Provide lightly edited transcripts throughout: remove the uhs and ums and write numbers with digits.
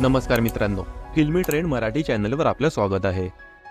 नमस्कार मित्रांनो, फिल्मी ट्रेंड मराठी चॅनलवर आपलं स्वागत आहे।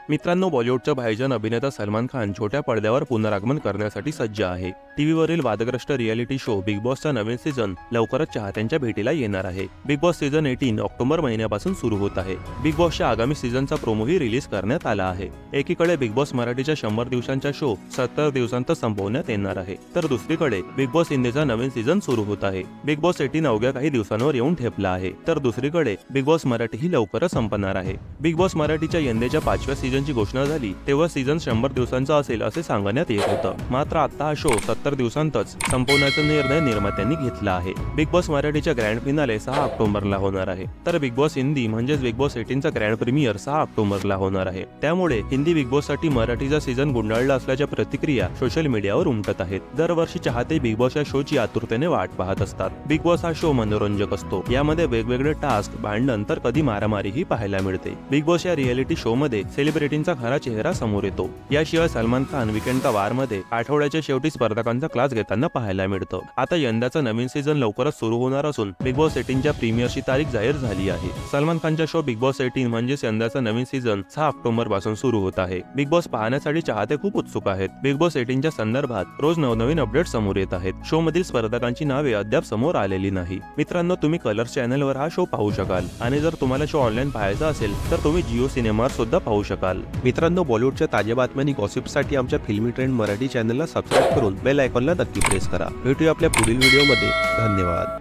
मित्रांनो, बॉलिवूडचा भाईजान अभिनेता सलमान खान छोट्या पडद्यावर पुनरागमन करण्यासाठी सज्ज आहे। टीव्हीवरील वादग्रस्त रियालिटी शो बिग बॉसचा नवीन सीझन लवकरच चाहत्यांच्या भेटीला येणार आहे। बिग बॉस सीझन 18 ऑक्टोबर महिन्यापासून सुरू होत आहे। बिग बॉसच्या आगामी सीझनचा प्रोमोही रिलीज करण्यात आला आहे। एकीकडे बिग बॉस मराठीच्या 100 दिवसांचा शो 70 दिवसांत संपवण्यात येणार आहे, तर दुसरीकडे बिग बॉस हिंदीचा नवीन सीझन सुरू होत आहे। बिग बॉस 18 अवघ्या काही दिवसांवर येऊन ठेपला आहे, तर दुसरीकडे बिग बॉस मराठी ही लवकरच संपणार आहे। बिग बॉस मराठीच्या यंदाच्या 5व्या सीझनची घोषणा झाली तेव्हा सीझन 100 दिवसांचा असेल असे सांगण्यात येत होतं, मात्र आता हा शो 70 दिवसांतच संपवण्याचा निर्णय निर्मात्यांनी घेतला आहे। बिग बॉस मराठीचा ग्रँड फिनाले 6 ऑक्टोबरला होणार आहे, तर बिग बॉस हिंदी म्हणजेच बिग बॉस 18चा ग्रँड प्रीमियर 6 ऑक्टोबरला होणार आहे। त्यामुळे हिंदी बिग बॉससाठी मराठीचा सीझन गुंडाळला असल्याच्या प्रतिक्रिया सोशल मीडियावर उमटत आहेत। दरवर्षी चाहते बिग बॉस या शोची आतुरतेने वाट पाहत असतात। बिग बॉस हा शो मनोरंजक असतो, यामध्ये वेगवेगळे टास्क, भांडण तर कधी मारामारीही पाहायला मिळते। बिग बॉस या रियालिटी शो मध्ये सेलिब्रिटींचा खरा चेहरा समोर येतो। याशिवाय सलमान खान वीकेंड का वार मध्ये आठवड्याच्या शेवटी स्पर्धकांचा क्लास घेताना पाहायला मिळतं। आता यंदाचा नवीन सीझन लवकरच सुरू होणार असून बिग बॉस 18च्या प्रीमियरची तारीख जाहीर झाली आहे। सलमान खानच्या शो बिग बॉस 18 म्हणजेच यंदाचा नवीन सीझन 6 ऑक्टोबर पासून सुरू होत आहे। बिग बॉस पाहण्यासाठी चाहते खूप उत्सुक आहेत। बिग बॉस 18च्या संदर्भात रोज नवनवीन अपडेट समोर येत आहेत। शो मधील स्पर्धकांची नावे अद्याप समोर आलेली नाही। मित्रांनो, तुम्ही कलर्स चॅनलवर हा शो पाहू शकाल आणि जर तुम्हाला शो ऑनलाईन पाहायचा असेल तर तुम्ही जिओ सिनेमावर सुद्धा पाहू शकाल। मित्रांनो, बॉलिवूडच्या ताज्या बातम्या आणि गॉसिपसाठी आमच्या फिल्मी ट्रेंड मराठी चॅनलला सबस्क्राईब करून बेल आयकॉनला नक्की प्रेस करा। भेटूया आपल्या पुढील व्हिडिओमध्ये। धन्यवाद।